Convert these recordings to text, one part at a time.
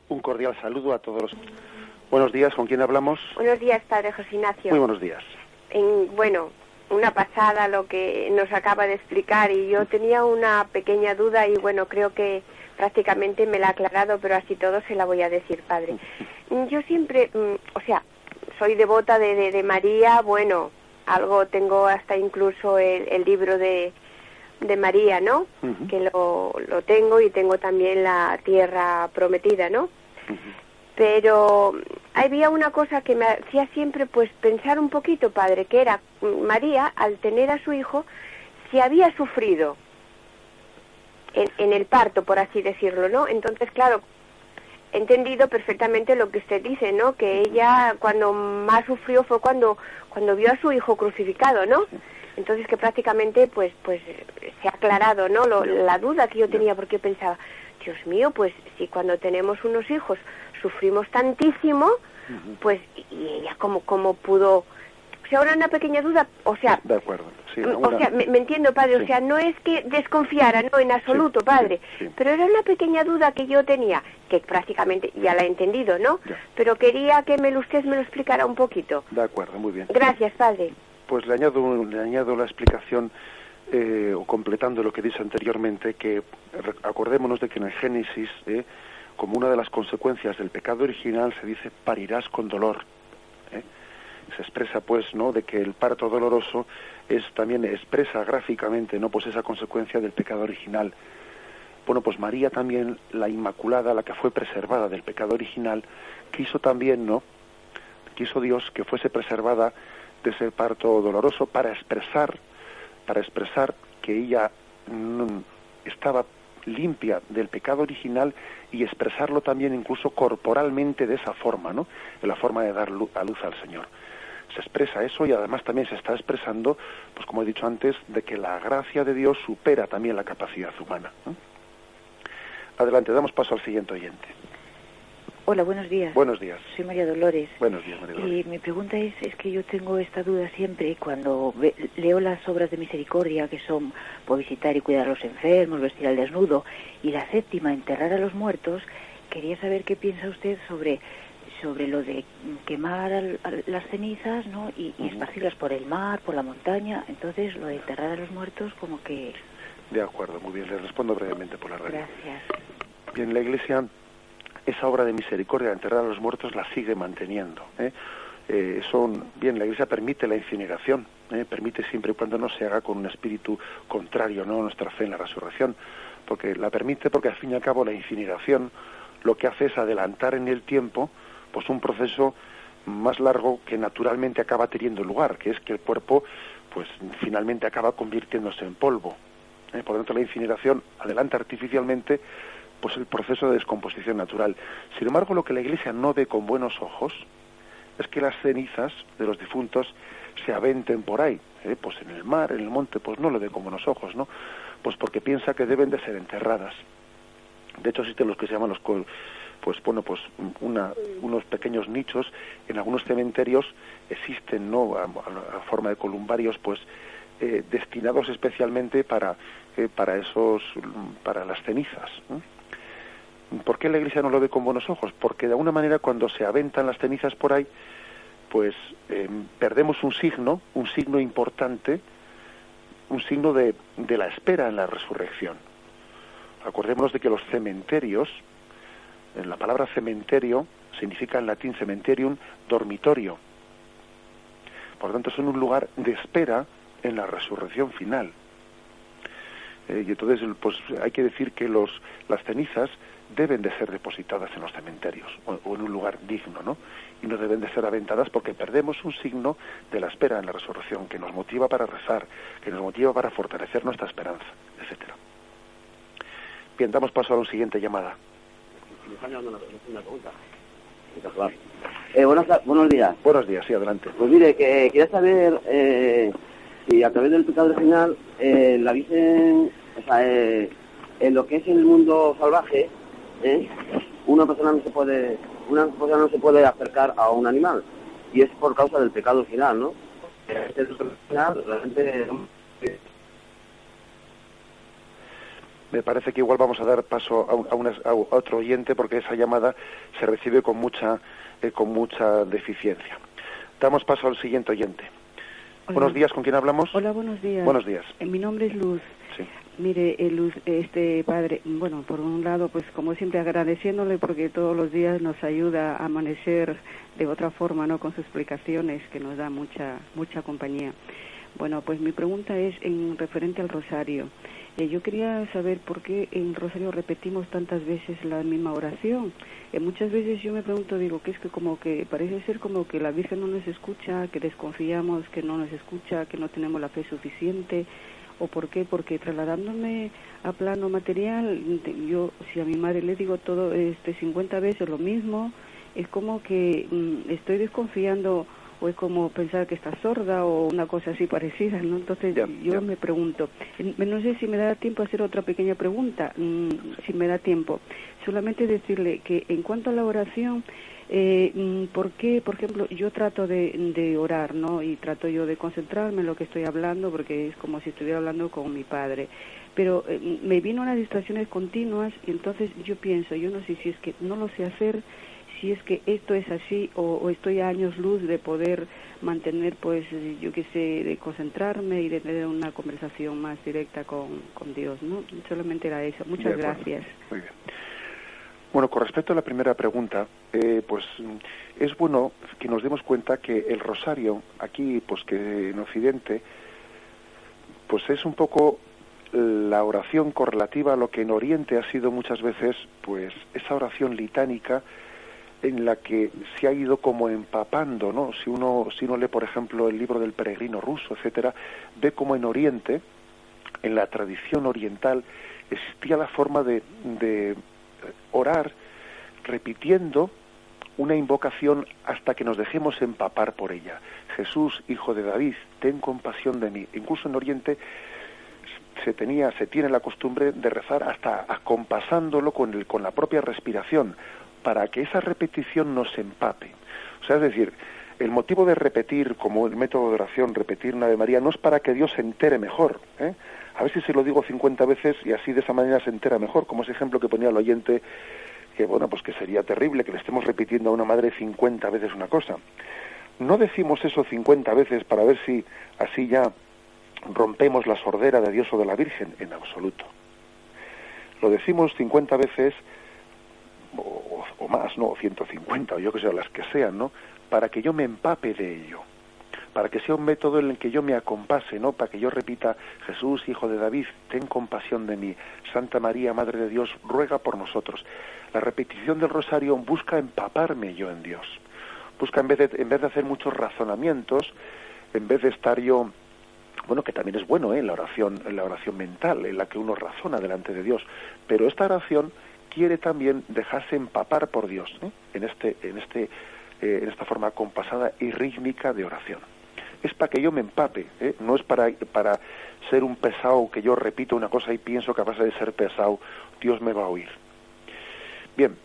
Un cordial saludo a todos los... Buenos días, ¿con quién hablamos? Buenos días, padre José Ignacio. Muy buenos días. Bueno, una pasada lo que nos acaba de explicar, y yo tenía una pequeña duda y bueno, creo que prácticamente me la ha aclarado, pero así todo se la voy a decir, padre. Yo siempre, soy devota de María, bueno, algo tengo hasta incluso el libro de María, ¿no? Uh-huh. Que lo tengo, y tengo también la tierra prometida, ¿no? Uh-huh. Pero había una cosa que me hacía siempre pues pensar un poquito, padre, que era María, al tener a su hijo, si había sufrido en el parto, por así decirlo, ¿no? Entonces, claro, he entendido perfectamente lo que usted dice, ¿no? Que ella cuando más sufrió fue cuando vio a su hijo crucificado, ¿no? Entonces que prácticamente pues se ha aclarado, ¿no? La duda que yo tenía, porque pensaba, Dios mío, pues si cuando tenemos unos hijos sufrimos tantísimo, pues y ella cómo pudo... O sea, ahora una pequeña duda, o sea... De acuerdo, sí. Me entiendo, padre, sí. O sea, no es que desconfiara, no, en absoluto, sí, padre, sí. Pero era una pequeña duda que yo tenía, que prácticamente ya la he entendido, ¿no? Ya. Pero quería que usted me lo explicara un poquito. De acuerdo, muy bien. Gracias, padre. Pues le añado la explicación, o completando lo que dice anteriormente, que acordémonos de que en el Génesis, como una de las consecuencias del pecado original, se dice parirás con dolor. Se expresa pues, ¿no?, de que el parto doloroso también expresa gráficamente, ¿no?, pues esa consecuencia del pecado original. Bueno, pues María también, la Inmaculada, la que fue preservada del pecado original, quiso también, ¿no?, quiso Dios que fuese preservada de ese parto doloroso para expresar que ella estaba limpia del pecado original, y expresarlo también incluso corporalmente de esa forma, ¿no?, de la forma de dar a luz al Señor. Se expresa eso, y además también se está expresando, pues como he dicho antes, de que la gracia de Dios supera también la capacidad humana, ¿no? Adelante, damos paso al siguiente oyente. Hola, buenos días. Buenos días. Soy María Dolores. Buenos días, María Dolores. Y mi pregunta es que yo tengo esta duda siempre cuando leo las obras de misericordia, que son por visitar y cuidar a los enfermos, vestir al desnudo, y la séptima, enterrar a los muertos. Quería saber qué piensa usted sobre lo de quemar las cenizas, ¿no?, y esparcirlas por el mar, por la montaña. Entonces, lo de enterrar a los muertos, como que... De acuerdo, muy bien, le respondo brevemente por la radio. Gracias. Bien, la Iglesia, esa obra de misericordia de enterrar a los muertos la sigue manteniendo, bien, la Iglesia permite la incineración, permite siempre y cuando no se haga con un espíritu contrario, ¿no?, a nuestra fe en la resurrección, porque la permite porque al fin y al cabo la incineración lo que hace es adelantar en el tiempo pues un proceso más largo que naturalmente acaba teniendo lugar, que es que el cuerpo pues finalmente acaba convirtiéndose en polvo. Por lo tanto, la incineración adelanta artificialmente pues el proceso de descomposición natural. Sin embargo, lo que la Iglesia no ve con buenos ojos es que las cenizas de los difuntos se aventen por ahí, pues en el mar, en el monte, pues no lo ve con buenos ojos, ¿no? Pues porque piensa que deben de ser enterradas. De hecho, existen los que se llaman unos pequeños nichos. En algunos cementerios existen, ¿no?, a forma de columbarios, pues destinados especialmente para las cenizas, ¿no? ¿Por qué la Iglesia no lo ve con buenos ojos? Porque de alguna manera cuando se aventan las cenizas por ahí, pues perdemos un signo importante, un signo de la espera en la resurrección. Acordémonos de que los cementerios, la palabra cementerio significa en latín cementerium, dormitorio. Por lo tanto, son un lugar de espera en la resurrección final. Y entonces, pues hay que decir que las cenizas deben de ser depositadas en los cementerios o en un lugar digno, ¿no? Y no deben de ser aventadas, porque perdemos un signo de la espera en la resurrección, que nos motiva para rezar, que nos motiva para fortalecer nuestra esperanza, etcétera. Bien, damos paso a la siguiente llamada. Buenos días. Buenos días, sí, adelante. Pues mire, que quería saber si a través del pecado original la Virgen, en lo que es el mundo salvaje, una persona no se puede acercar a un animal, y es por causa del pecado original, ¿no? Realmente Me parece que igual vamos a dar paso a otro oyente, porque esa llamada se recibe con mucha deficiencia. Damos paso al siguiente oyente. Hola. Buenos días, ¿con quién hablamos? Hola, buenos días. Buenos días. Mi nombre es Luz. Sí. Mire, Luz, padre, bueno, por un lado, pues como siempre agradeciéndole porque todos los días nos ayuda a amanecer de otra forma, ¿no? Con sus explicaciones que nos da mucha compañía. Bueno, pues mi pregunta es en referente al rosario. Yo quería saber por qué en rosario repetimos tantas veces la misma oración. Muchas veces yo me pregunto, digo, que es que como que parece ser como que la Virgen no nos escucha, que desconfiamos que no nos escucha, que no tenemos la fe suficiente. ¿O por qué? Porque trasladándome a plano material, yo si a mi madre le digo todo 50 veces lo mismo, es como que estoy desconfiando, o es como pensar que está sorda o una cosa así parecida, ¿no? Entonces yo me pregunto, no sé si me da tiempo a hacer otra pequeña pregunta, si me da tiempo, solamente decirle que en cuanto a la oración, ¿por qué, por ejemplo, yo trato de orar, ¿no? Y trato yo de concentrarme en lo que estoy hablando, porque es como si estuviera hablando con mi padre, pero me vino unas distracciones continuas y entonces yo pienso, yo no sé si es que no lo sé hacer, si es que esto es así o estoy a años luz de poder mantener, pues, yo qué sé, de concentrarme y de tener una conversación más directa con Dios, ¿no? Solamente era eso. Muchas gracias. Muy bien. Bueno, con respecto a la primera pregunta, pues es bueno que nos demos cuenta que el rosario, aquí, pues que en Occidente, pues es un poco la oración correlativa a lo que en Oriente ha sido muchas veces, pues, esa oración litánica en la que se ha ido como empapando, ¿no? Si uno lee, por ejemplo, el libro del peregrino ruso, etcétera, ve como en Oriente, en la tradición oriental, existía la forma de orar repitiendo una invocación hasta que nos dejemos empapar por ella. Jesús, hijo de David, ten compasión de mí. Incluso en Oriente se tiene la costumbre de rezar hasta acompasándolo con la propia respiración, para que esa repetición nos empape. O sea, es decir, el motivo de repetir, como el método de oración, repetir una Ave María, no es para que Dios se entere mejor, ¿eh? A ver si se lo digo 50 veces y así de esa manera se entera mejor, como ese ejemplo que ponía el oyente, que bueno, pues que sería terrible que le estemos repitiendo a una madre 50 veces una cosa. No decimos eso 50 veces para ver si así ya rompemos la sordera de Dios o de la Virgen, en absoluto. Lo decimos 50 veces o más, ¿no? 150, o yo que sé, las que sean, ¿no? Para que yo me empape de ello, para que sea un método en el que yo me acompase, ¿no? Para que yo repita, Jesús, hijo de David, ten compasión de mí, Santa María, Madre de Dios, ruega por nosotros. La repetición del rosario busca empaparme yo en Dios, busca en vez de hacer muchos razonamientos, en vez de estar yo, bueno, que también es bueno, en la oración mental, en la que uno razona delante de Dios, pero esta oración quiere también dejarse empapar por Dios, ¿eh? En esta forma compasada y rítmica de oración. Es para que yo me empape, ¿eh? No es para ser un pesado que yo repito una cosa y pienso que a base de ser pesado Dios me va a oír. Bien,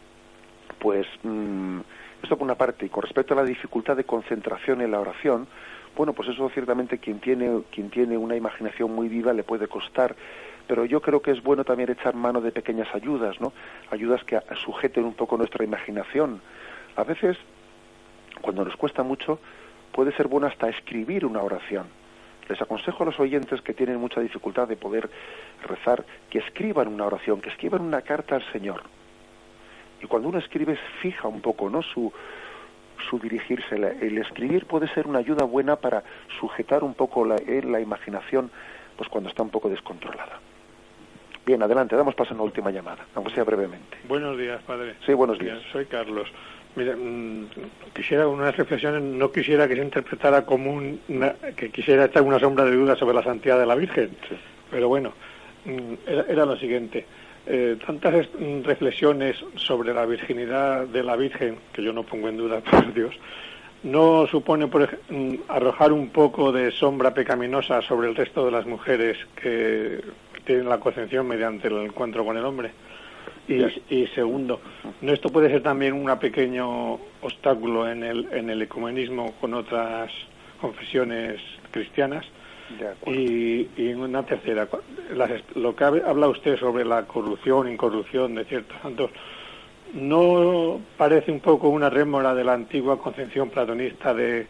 pues esto por una parte. Y con respecto a la dificultad de concentración en la oración, bueno, pues eso ciertamente quien tiene una imaginación muy viva le puede costar, pero yo creo que es bueno también echar mano de pequeñas ayudas, ¿no? Ayudas que sujeten un poco nuestra imaginación. A veces, cuando nos cuesta mucho, puede ser bueno hasta escribir una oración. Les aconsejo a los oyentes que tienen mucha dificultad de poder rezar, que escriban una oración, que escriban una carta al Señor. Y cuando uno escribe, fija un poco, ¿no?, su dirigirse. El escribir puede ser una ayuda buena para sujetar un poco la imaginación, pues cuando está un poco descontrolada. Bien, adelante, damos paso a una última llamada, aunque sea brevemente. Buenos días, padre. Sí, buenos días. Soy Carlos. Mira, quisiera unas reflexiones, no quisiera que se interpretara como que quisiera echar una sombra de duda sobre la santidad de la Virgen, sí. Pero bueno, era lo siguiente. Tantas reflexiones sobre la virginidad de la Virgen, que yo no pongo en duda, por Dios, ¿no supone, por ejemplo, arrojar un poco de sombra pecaminosa sobre el resto de las mujeres que tienen la concepción mediante el encuentro con el hombre? Y segundo, ¿no esto puede ser también un pequeño obstáculo en el ecumenismo con otras confesiones cristianas? De acuerdo. Y una tercera, lo que habla usted sobre la corrupción, incorrupción de ciertos santos, ¿no parece un poco una rémora de la antigua concepción platonista de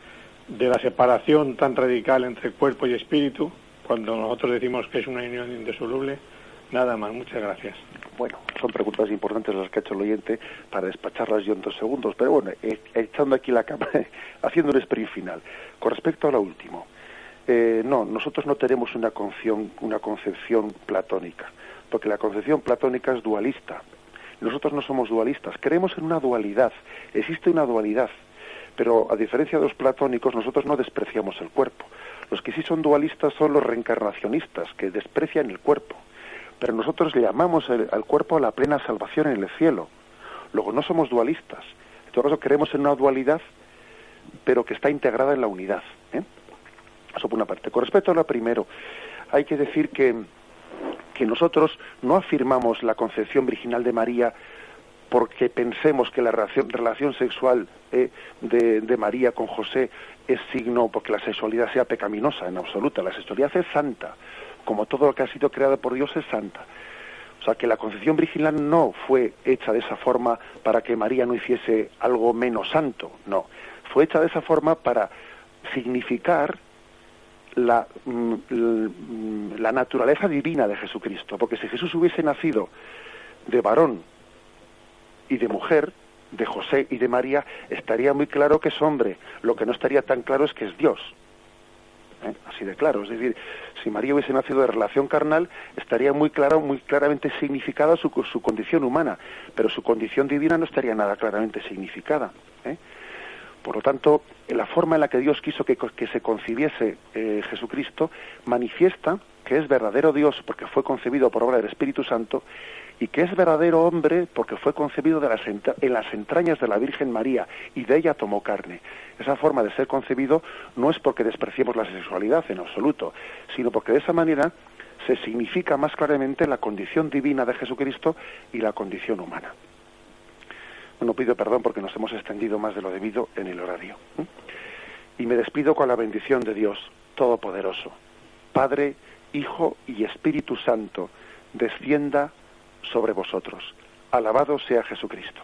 la separación tan radical entre cuerpo y espíritu, cuando nosotros decimos que es una unión indisoluble? Nada más, muchas gracias. Bueno, son preguntas importantes las que ha hecho el oyente para despacharlas yo en 2 segundos, pero bueno, echando aquí la cama, haciendo un sprint final. Con respecto a lo último, no, nosotros no tenemos una concepción platónica, porque la concepción platónica es dualista. Nosotros no somos dualistas, creemos en una dualidad, existe una dualidad, pero a diferencia de los platónicos, nosotros no despreciamos el cuerpo. Los que sí son dualistas son los reencarnacionistas, que desprecian el cuerpo. Pero nosotros le llamamos al cuerpo a la plena salvación en el cielo. Luego no somos dualistas. En todo caso creemos en una dualidad, pero que está integrada en la unidad. Eso por una parte. Con respecto a lo primero, hay que decir que nosotros no afirmamos la concepción virginal de María porque pensemos que la relación sexual de María con José es signo porque la sexualidad sea pecaminosa, en absoluta. La sexualidad es santa, como todo lo que ha sido creado por Dios es santa. O sea, que la concepción virginal no fue hecha de esa forma para que María no hiciese algo menos santo, no. Fue hecha de esa forma para significar la naturaleza divina de Jesucristo, porque si Jesús hubiese nacido de varón y de mujer, de José y de María, estaría muy claro que es hombre. Lo que no estaría tan claro es que es Dios. Así de claro. Es decir, si María hubiese nacido de relación carnal, estaría muy claramente significada su condición humana, pero su condición divina no estaría nada claramente significada. Por lo tanto, la forma en la que Dios quiso que se concibiese Jesucristo manifiesta que es verdadero Dios porque fue concebido por obra del Espíritu Santo y que es verdadero hombre porque fue concebido en las entrañas de la Virgen María y de ella tomó carne. Esa forma de ser concebido no es porque despreciemos la sexualidad en absoluto, sino porque de esa manera se significa más claramente la condición divina de Jesucristo y la condición humana. Bueno, pido perdón porque nos hemos extendido más de lo debido en el horario. Y me despido con la bendición de Dios Todopoderoso. Padre, Hijo y Espíritu Santo, descienda sobre vosotros. Alabado sea Jesucristo.